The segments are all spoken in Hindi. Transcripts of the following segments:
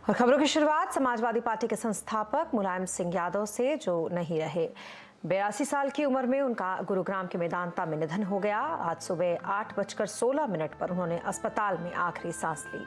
और खबरों की शुरुआत समाजवादी पार्टी के संस्थापक मुलायम सिंह यादव से, जो नहीं रहे। 82 साल की उम्र में उनका गुरुग्राम के मेदांता में निधन हो गया। आज सुबह 8:16 पर उन्होंने अस्पताल में आखिरी सांस ली।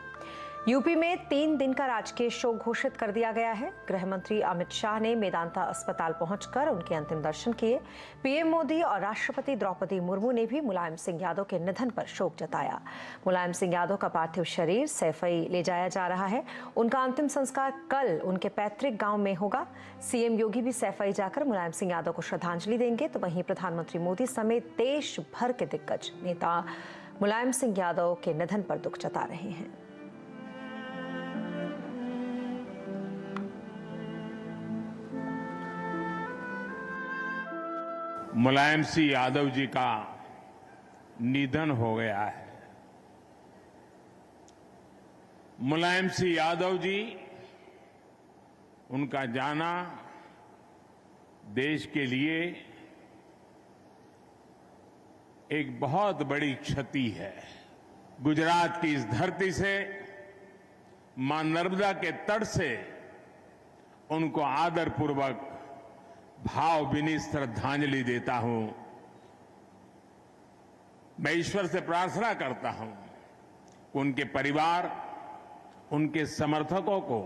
यूपी में 3 दिन का राजकीय शोक घोषित कर दिया गया है। गृह मंत्री अमित शाह ने मेदांता अस्पताल पहुंचकर उनके अंतिम दर्शन किए। पीएम मोदी और राष्ट्रपति द्रौपदी मुर्मू ने भी मुलायम सिंह यादव के निधन पर शोक जताया। मुलायम सिंह यादव का पार्थिव शरीर सैफई ले जाया जा रहा है। उनका अंतिम संस्कार कल उनके पैतृक गांव में होगा। सीएम योगी भी सैफई जाकर मुलायम सिंह यादव को श्रद्धांजलि देंगे, तो वहीं प्रधानमंत्री मोदी समेत देश भर के दिग्गज नेता मुलायम सिंह यादव के निधन पर दुख जता रहे हैं। मुलायम सिंह यादव जी का निधन हो गया है। मुलायम सिंह यादव जी, उनका जाना देश के लिए एक बहुत बड़ी क्षति है। गुजरात की इस धरती से, मां नर्मदा के तट से उनको आदरपूर्वक भावभीनी श्रद्धांजलि देता हूं। मैं ईश्वर से प्रार्थना करता हूं कि उनके परिवार, उनके समर्थकों को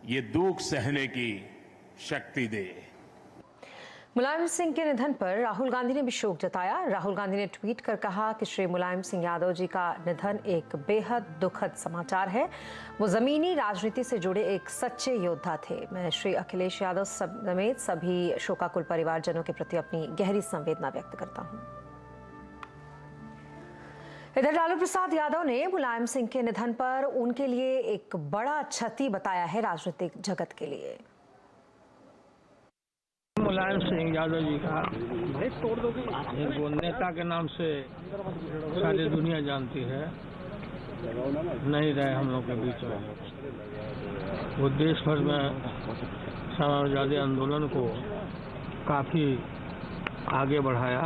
ये दुख सहने की शक्ति दे। मुलायम सिंह के निधन पर राहुल गांधी ने भी शोक जताया। राहुल गांधी ने ट्वीट कर कहा कि श्री मुलायम सिंह यादव जी का निधन एक बेहद दुखद समाचार है। वो जमीनी राजनीति से जुड़े एक सच्चे योद्धा थे। मैं श्री अखिलेश यादव समेत सभी शोकाकुल परिवारजनों के प्रति अपनी गहरी संवेदना व्यक्त करता हूं। इधर लालू प्रसाद यादव ने मुलायम सिंह के निधन पर उनके लिए एक बड़ा क्षति बताया है राजनीतिक जगत के लिए। मुलायम सिंह यादव जी का वो नेता के नाम से सारी दुनिया जानती है, नहीं रहे हम लोग के बीच में। वो देश भर में समाजवादी आंदोलन को काफ़ी आगे बढ़ाया।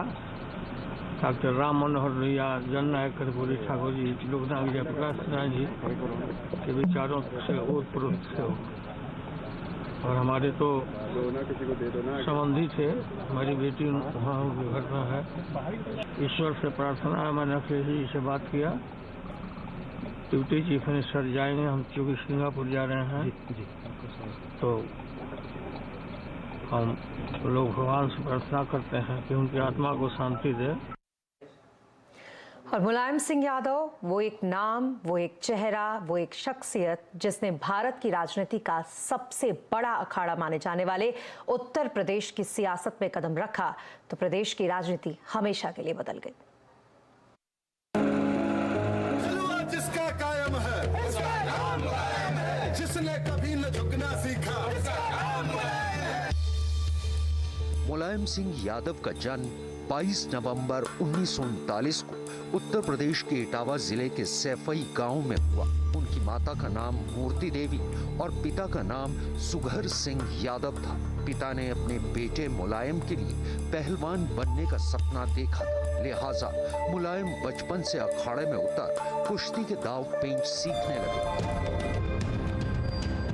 डॉक्टर राम मनोहर लोहिया, जननायक कर्पूरी ठाकुर जी, लोकनायक जयप्रकाश नारायण जी के विचारों से ओतप्रोत थे। और हमारे तो संबंधी थे, हमारी बेटी वहाँ दुर्घटना है। ईश्वर से प्रार्थना है, मैंने अखिलेश जी से बात किया, डिप्टी चीफ मिनिस्टर जाएंगे, हम क्योंकि सिंगापुर जा रहे हैं, तो हम लोग भगवान से प्रार्थना करते हैं कि उनकी आत्मा को शांति दे। और मुलायम सिंह यादव वो एक नाम, वो एक चेहरा, वो एक शख्सियत जिसने भारत की राजनीति का सबसे बड़ा अखाड़ा माने जाने वाले उत्तर प्रदेश की सियासत में कदम रखा, तो प्रदेश की राजनीति हमेशा के लिए बदल गई। जिसका कायम है, उसका नाम मुलायम है। जिसने कभी न झुकना सीखा, उसका नाम मुलायम है। मुलायम सिंह यादव का जन्म 22 नवंबर 1939 को उत्तर प्रदेश के इटावा जिले के सैफई गांव में हुआ। उनकी माता का नाम मूर्ति देवी और पिता का नाम सुघर सिंह यादव था। पिता ने अपने बेटे मुलायम के लिए पहलवान बनने का सपना देखा था, लिहाजा मुलायम बचपन से अखाड़े में उतर कुश्ती के दाव पेंच सीखने लगे।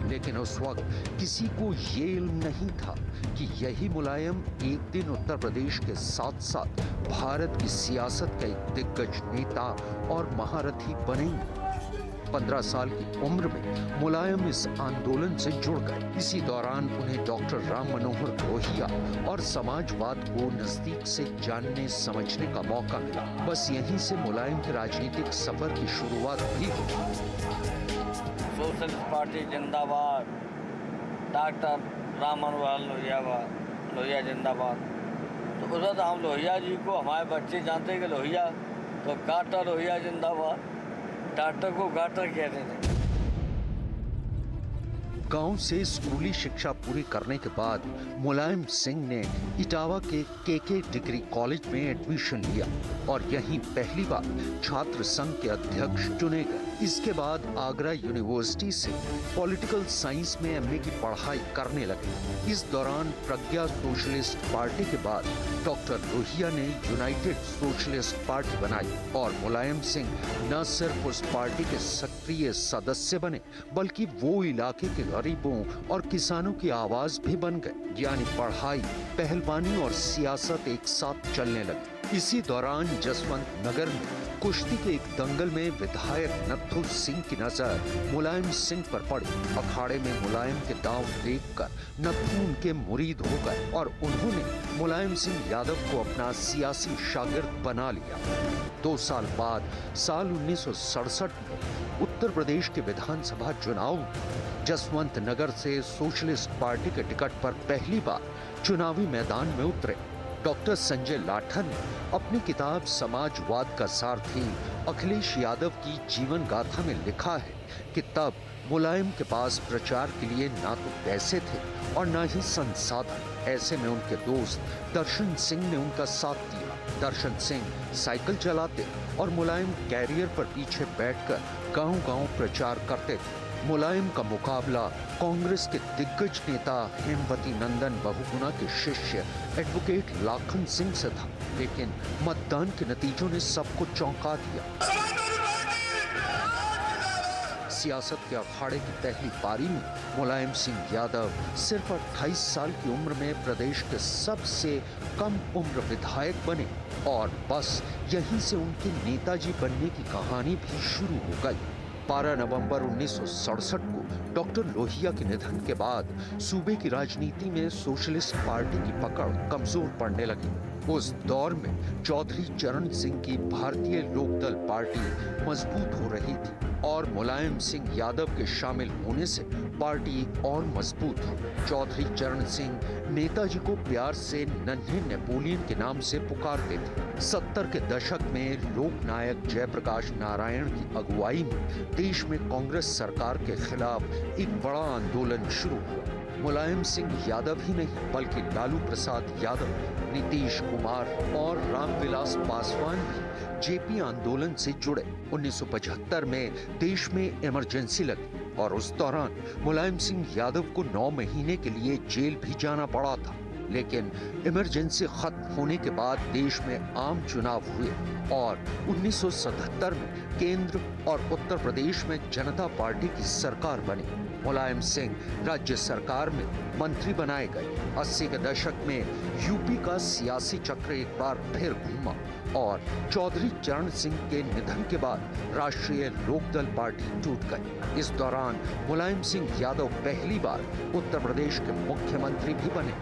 लेकिन उस वक्त किसी को ये इल्म नहीं था कि यही मुलायम एक दिन उत्तर प्रदेश के साथ साथ भारत की सियासत का एक दिग्गज नेता और महारथी बनेंगे। 15 साल की उम्र में मुलायम इस आंदोलन से जुड़ गए। इसी दौरान उन्हें डॉक्टर राम मनोहर लोहिया और समाजवाद को नजदीक से जानने समझने का मौका मिला। बस यहीं से मुलायम के राजनीतिक सफर की शुरुआत भी हुई। सोशलिस्ट पार्टी जिंदाबाद, डॉक्टर राम मनोहर लोहिया जिंदाबाद। तो उधर हम लोहिया जी को, हमारे बच्चे जानते हैं कि लोहिया, तो गाटा लोहिया जिंदाबाद, डॉक्टर को गाटर कहते थे। गांव से स्कूली शिक्षा पूरी करने के बाद मुलायम सिंह ने इटावा के केके डिग्री कॉलेज में एडमिशन लिया और यहीं पहली बार छात्र संघ के अध्यक्ष चुने गए। इसके बाद आगरा यूनिवर्सिटी से पॉलिटिकल साइंस में एमए की पढ़ाई करने लगे। इस दौरान प्रज्ञा सोशलिस्ट पार्टी के बाद डॉक्टर लोहिया ने यूनाइटेड सोशलिस्ट पार्टी बनाई और मुलायम सिंह न सिर्फ उस पार्टी के सक्रिय सदस्य बने बल्कि वो इलाके के गरीबों और किसानों की आवाज भी बन गए। यानी पढ़ाई, पहलवानी और सियासत एक साथ चलने लगी। इसी दौरान जसवंत नगर में कुश्ती के एक दंगल में विधायक नत्थू सिंह की नजर मुलायम सिंह पर पड़ी। अखाड़े में मुलायम के दांव देखकर नत्थू उनके मुरीद हो गए और उन्होंने मुलायम सिंह यादव को अपना सियासी शागिर्द बना लिया। 2 साल बाद साल 1967 में उत्तर प्रदेश के विधानसभा चुनाव में जसवंत नगर से सोशलिस्ट पार्टी के टिकट पर पहली बार चुनावी मैदान में उतरे। डॉक्टर संजय लाठर ने अपनी किताब समाजवाद का सारथी अखिलेश यादव की जीवन गाथा में लिखा है कि तब मुलायम के पास प्रचार के लिए ना तो पैसे थे और ना ही संसाधन। ऐसे में उनके दोस्त दर्शन सिंह ने उनका साथ दिया। दर्शन सिंह साइकिल चलाते और मुलायम कैरियर पर पीछे बैठकर गांव-गांव प्रचार करते थे। मुलायम का मुकाबला कांग्रेस के दिग्गज नेता हेमवती नंदन बहुगुणा के शिष्य एडवोकेट लाखन सिंह से था, लेकिन मतदान के नतीजों ने सबको चौंका दिया। सियासत के अखाड़े की पहली पारी में मुलायम सिंह यादव सिर्फ 28 साल की उम्र में प्रदेश के सबसे कम उम्र विधायक बने और बस यहीं से उनके नेताजी बनने की कहानी भी शुरू हो गई। 12 नवंबर 1967 को डॉक्टर लोहिया के निधन के बाद सूबे की राजनीति में सोशलिस्ट पार्टी की पकड़ कमजोर पड़ने लगी। उस दौर में चौधरी चरण सिंह की भारतीय लोकदल पार्टी मजबूत हो रही थी और मुलायम सिंह यादव के शामिल होने से पार्टी और मजबूत हुई। चौधरी चरण सिंह नेताजी को प्यार से नन्हे नेपोलियन के नाम से पुकारते थे। 70 के दशक में लोकनायक जयप्रकाश नारायण की अगुवाई में देश में कांग्रेस सरकार के खिलाफ एक बड़ा आंदोलन शुरू हुआ। मुलायम सिंह यादव ही नहीं बल्कि लालू प्रसाद यादव, नीतीश कुमार और रामविलास पासवान भी जेपी आंदोलन से जुड़े। 1975 में देश में इमरजेंसी लगी और उस दौरान मुलायम सिंह यादव को 9 महीने के लिए जेल भी जाना पड़ा था। लेकिन इमरजेंसी खत्म होने के बाद देश में आम चुनाव हुए और 1977 में केंद्र और उत्तर प्रदेश में जनता पार्टी की सरकार बनी। मुलायम सिंह राज्य सरकार में मंत्री बनाए गए। 80 के दशक में यूपी का सियासी चक्र एक बार फिर घूमा और चौधरी चरण सिंह के निधन के बाद राष्ट्रीय लोकदल पार्टी टूट गई। इस दौरान मुलायम सिंह यादव पहली बार उत्तर प्रदेश के मुख्यमंत्री भी बने।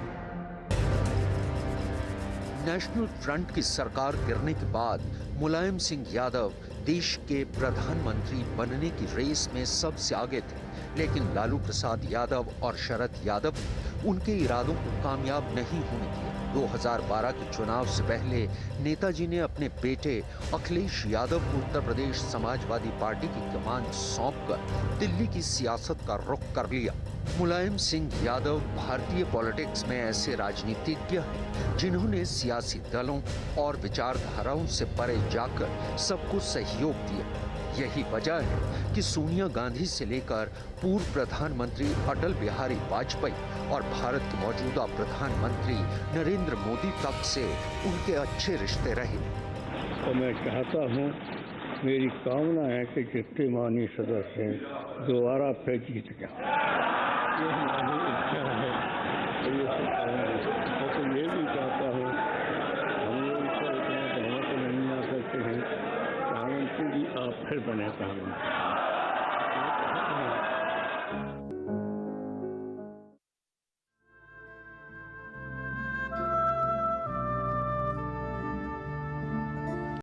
नेशनल फ्रंट की सरकार गिरने के बाद मुलायम सिंह यादव देश के प्रधानमंत्री बनने की रेस में सबसे आगे थे, लेकिन लालू प्रसाद यादव और शरद यादव ने उनके इरादों को कामयाब नहीं होने दिया। 2012 के चुनाव से पहले नेताजी ने अपने बेटे अखिलेश यादव को उत्तर प्रदेश समाजवादी पार्टी की कमान सौंपकर दिल्ली की सियासत का रुख कर लिया। मुलायम सिंह यादव भारतीय पॉलिटिक्स में ऐसे राजनीतिज्ञ हैं जिन्होंने सियासी दलों और विचारधाराओं से परे जाकर सबको सहयोग दिया। यही वजह है कि सोनिया गांधी से लेकर पूर्व प्रधानमंत्री अटल बिहारी वाजपेयी और भारत के मौजूदा प्रधानमंत्री नरेंद्र मोदी तक से उनके अच्छे रिश्ते रहे। तो मैं चाहता हूँ, मेरी कामना है कि जितने माननीय सदस्य हैं दोबारा फिर जीत जाए। ये हमारी इच्छा है और ये सब करेंगे। और तो ये भी चाहता हूँ, हम लोग ऊपर इतना बहुत नहीं आ सकते हैं, प्रधानमंत्री जी आप फिर बने प्रधानमंत्री।